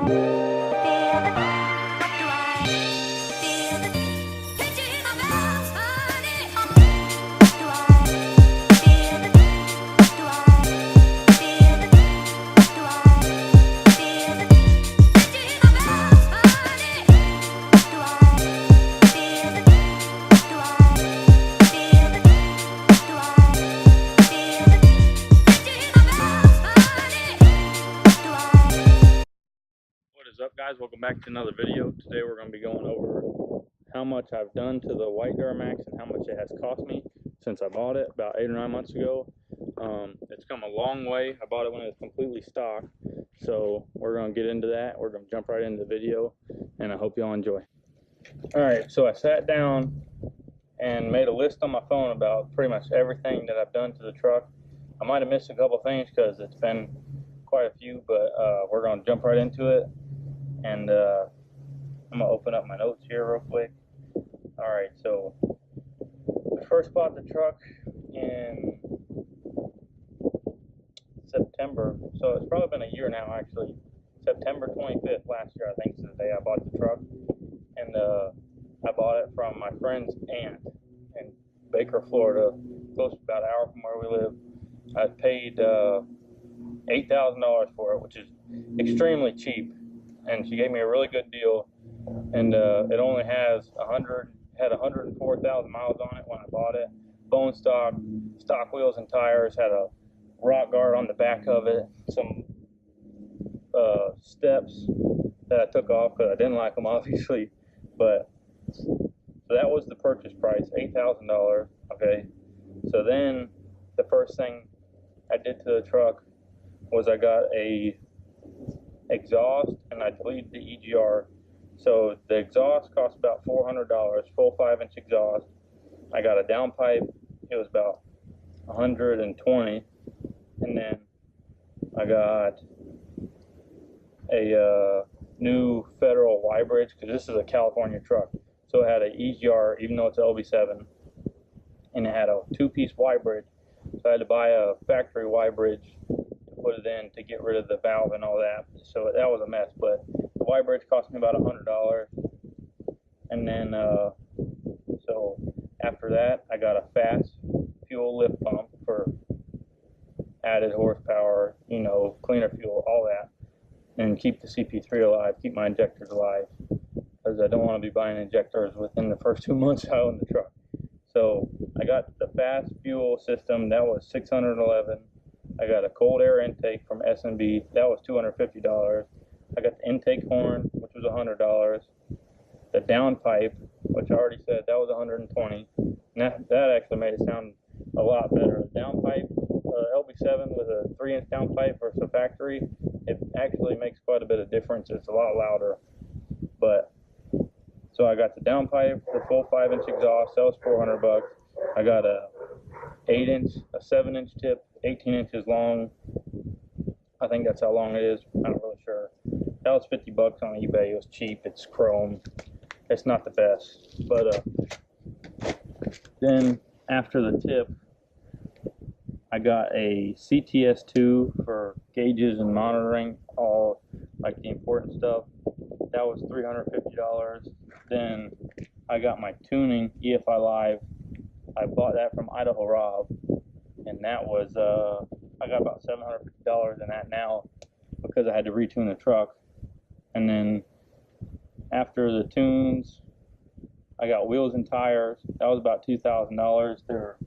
What is up, guys? Welcome back to another video. Today we're going to be going over how much I've done to the white Duramax and how much it has cost me since I bought it about 8 or 9 months ago. It's come a long way. I bought it when it was completely stock, so we're going to get into that. We're going to jump right into the video, and I hope y'all enjoy. Alright, so I sat down and made a list on my phone about pretty much everything that I've done to the truck. I might have missed a couple things because it's been quite a few, but we're going to jump right into it. And I'm going to open up my notes here real quick. Alright, so I first bought the truck in September, so it's probably been a year now actually. September 25th last year, I think, is the day I bought the truck. And I bought it from my friend's aunt in Baker, Florida, close to about an hour from where we live. I paid $8,000 for it, which is extremely cheap. And she gave me a really good deal, and it only has 104,000 miles on it when I bought it. Bone stock wheels and tires, had a rock guard on the back of it, some steps that I took off because I didn't like them, obviously. But so that was the purchase price, $8,000. Okay, so then the first thing I did to the truck was I got a exhaust, and I deleted the EGR. So the exhaust cost about $400, full 5-inch exhaust. I got a downpipe, it was about $120, and then I got a new Federal Y bridge, because this is a California truck, so it had an EGR even though it's an LB7, and it had a 2-piece Y bridge, so I had to buy a factory Y bridge, put it in to get rid of the valve and all that. So that was a mess, but the Y bridge cost me about $100. And then so after that, I got a fast fuel lift pump for added horsepower, you know, cleaner fuel, all that, and keep the CP3 alive, keep my injectors alive, because I don't want to be buying injectors within the first 2 months I own the truck. So I got the fast fuel system, that was $611. I got a cold air intake from S&B, that was $250. I got the intake horn, which was $100. The downpipe, which I already said, that was $120. And that actually made it sound a lot better. The downpipe, LB7 with a 3-inch downpipe versus a factory, it actually makes quite a bit of difference. It's a lot louder. But so I got the downpipe, the full 5-inch exhaust, that was $400. I got a 8-inch, a 7-inch tip, 18 inches long. I think that's how long it is. I'm not really sure. That was $50 on eBay. It was cheap. It's chrome. It's not the best. But then after the tip, I got a CTS2 for gauges and monitoring, all like the important stuff. That was $350. Then I got my tuning EFI Live. I bought that from Idaho Rob, and that was I got about $750 in that now because I had to retune the truck. And then after the tunes, I got wheels and tires. That was about $2,000. They're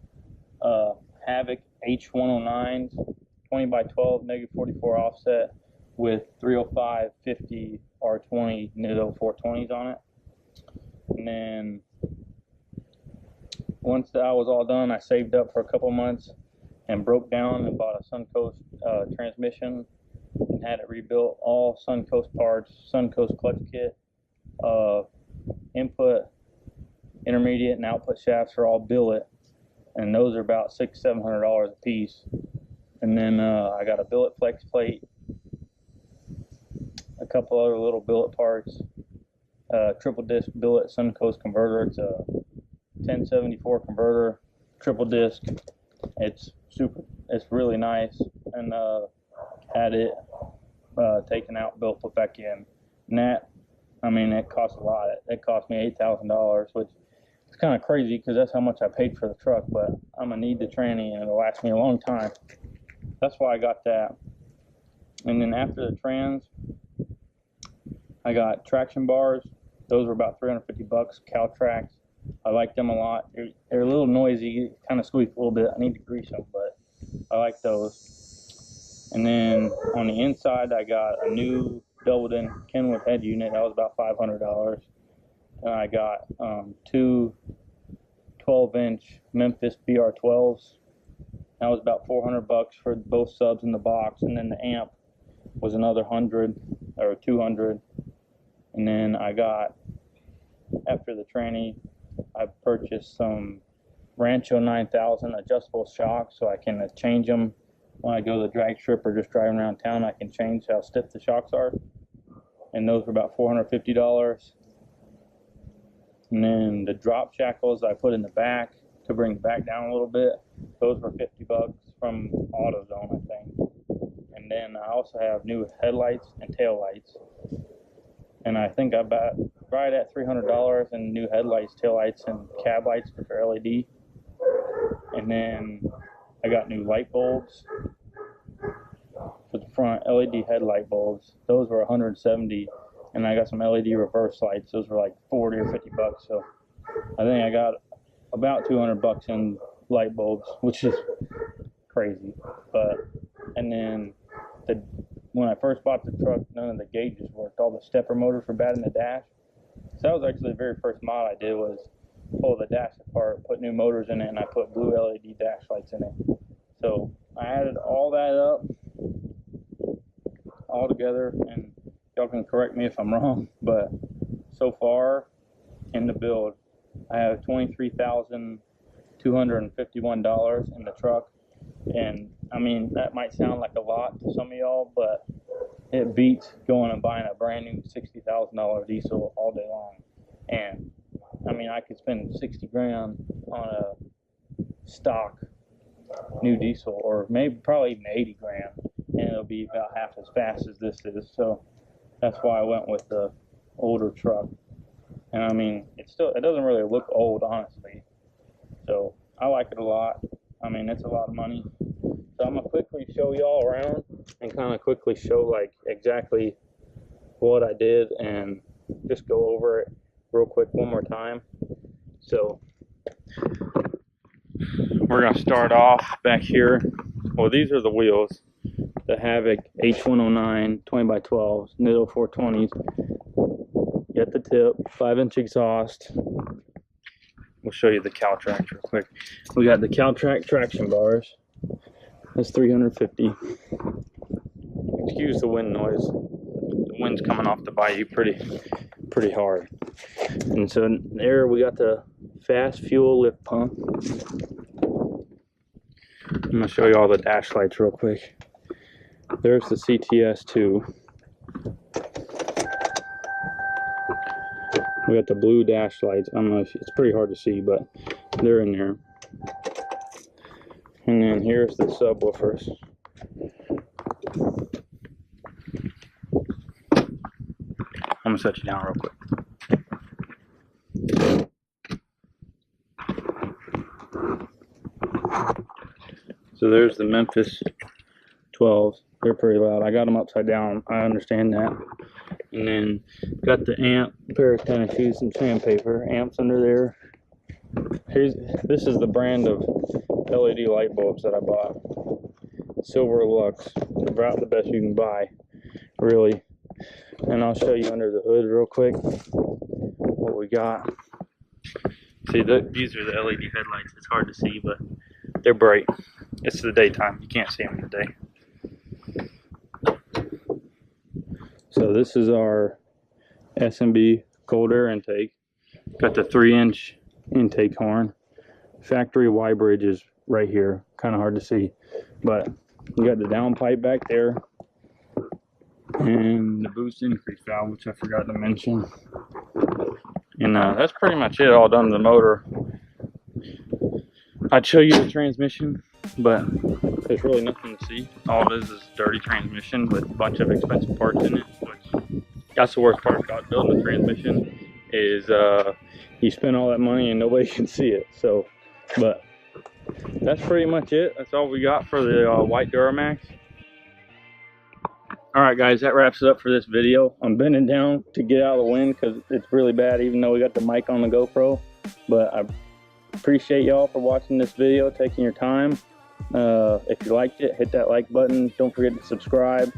Havoc H109s, 20x12, -44 offset with 305 50 R20 Nitto 420s on it. And then once that was all done, I saved up for a couple months and broke down and bought a Suncoast transmission and had it rebuilt. All Suncoast parts, Suncoast clutch kit, input, intermediate, and output shafts are all billet, and those are about $600-700 a piece. And then I got a billet flex plate, a couple other little billet parts, triple disc billet Suncoast converter. It's a 1074 converter, triple disc. It's really nice, and had it taken out, built, put back in. And that, I mean, it cost a lot. It cost me $8,000, which is kind of crazy because that's how much I paid for the truck. But I'm gonna need the tranny, and it'll last me a long time. That's why I got that. And then after the trans, I got traction bars. Those were about $350. Caltrax. I like them a lot. They're a little noisy, kind of squeak a little bit. I need to grease them, but I like those. And then on the inside, I got a new doubled-in Kenwood head unit. That was about $500. And I got two 12-inch Memphis BR12s. That was about $400 for both subs in the box. And then the amp was another 100 or 200. And then I got, after the tranny, I purchased some Rancho 9000 adjustable shocks so I can change them when I go to the drag strip or just driving around town. I can change how stiff the shocks are. And those were about $450. And then the drop shackles I put in the back to bring the back down a little bit. Those were $50 from AutoZone, I think. And then I also have new headlights and tail lights. And I think I bought right at $300 in new headlights, tail lights, and cab lights, which are LED. And then I got new light bulbs for the front, LED headlight bulbs. Those were $170. And I got some LED reverse lights. Those were like $40 or $50. So I think I got about $200 in light bulbs, which is crazy. But and then when I first bought the truck, none of the gauges worked. All the stepper motors were bad in the dash. So that was actually the very first mod I did, was pull the dash apart, put new motors in it, and I put blue LED dash lights in it. So I added all that up all together, and y'all can correct me if I'm wrong, but so far in the build, I have $23,251 in the truck. And I mean, that might sound like a lot to some of y'all, but it beats going and buying a brand new $60,000 diesel all day long. And I mean, I could spend 60 grand on a stock new diesel, or maybe probably even 80 grand, and it'll be about half as fast as this is. So that's why I went with the older truck. And I mean, it doesn't really look old, honestly. So I like it a lot. I mean, it's a lot of money. So I'm gonna quickly show y'all around and kind of quickly show like exactly what I did and just go over it real quick one more time. So we're gonna start off back here. Well, these are the wheels. The Havoc H109 20x12s, Nitto 420s. Get the tip, 5-inch exhaust. We'll show you the Caltrax real quick. We got the Caltrax traction bars. That's $350. Excuse the wind noise. The wind's coming off the bayou pretty hard. And so there we got the fast fuel lift pump. I'm gonna show you all the dash lights real quick. There's the CTS2. We got the blue dash lights. I don't know if it's pretty hard to see, but they're in there. And then here's the subwoofers. I'm gonna set you down real quick. So there's the Memphis 12s. They're pretty loud. I got them upside down. I understand that. And then got the amp, pair of tennis shoes, some sandpaper. Amps under there. This is the brand of LED light bulbs that I bought. Silver Lux. About the best you can buy, really. And I'll show you under the hood real quick what we got. See, these are the LED headlights. It's hard to see, but they're bright. It's the daytime. You can't see them in the day. So this is our S&B cold air intake. Got the 3-inch intake horn. Factory Y bridge is right here. Kind of hard to see, but you got the downpipe back there, and the boost increase valve, which I forgot to mention. And that's pretty much it. All done to the motor. I'd show you the transmission, but there's really nothing to see. All it is a dirty transmission with a bunch of expensive parts in it, which that's the worst part about building a transmission is you spend all that money and nobody can see it. So, but that's pretty much it. That's all we got for the white Duramax. Alright guys, that wraps it up for this video. I'm bending down to get out of the wind because it's really bad, even though we got the mic on the GoPro. But I appreciate y'all for watching this video, taking your time. If you liked it, hit that like button. Don't forget to subscribe.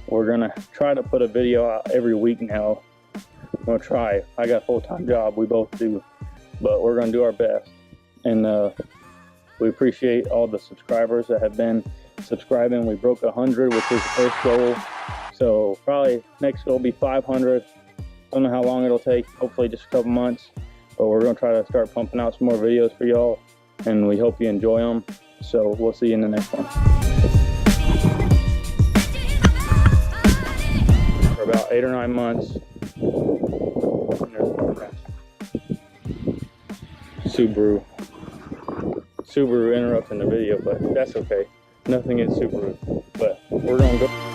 We're gonna try to put a video out every week now. I'm gonna try. I got a full-time job, we both do, but we're gonna do our best. And we appreciate all the subscribers that have been subscribing. We broke 100, which is the first goal. So probably next goal will be 500. Don't know how long it'll take. Hopefully just a couple months. But we're gonna try to start pumping out some more videos for y'all, and we hope you enjoy them. So we'll see you in the next one. For about 8 or 9 months. Subaru interrupting the video, but that's okay. Nothing is Subaru, but we're gonna go.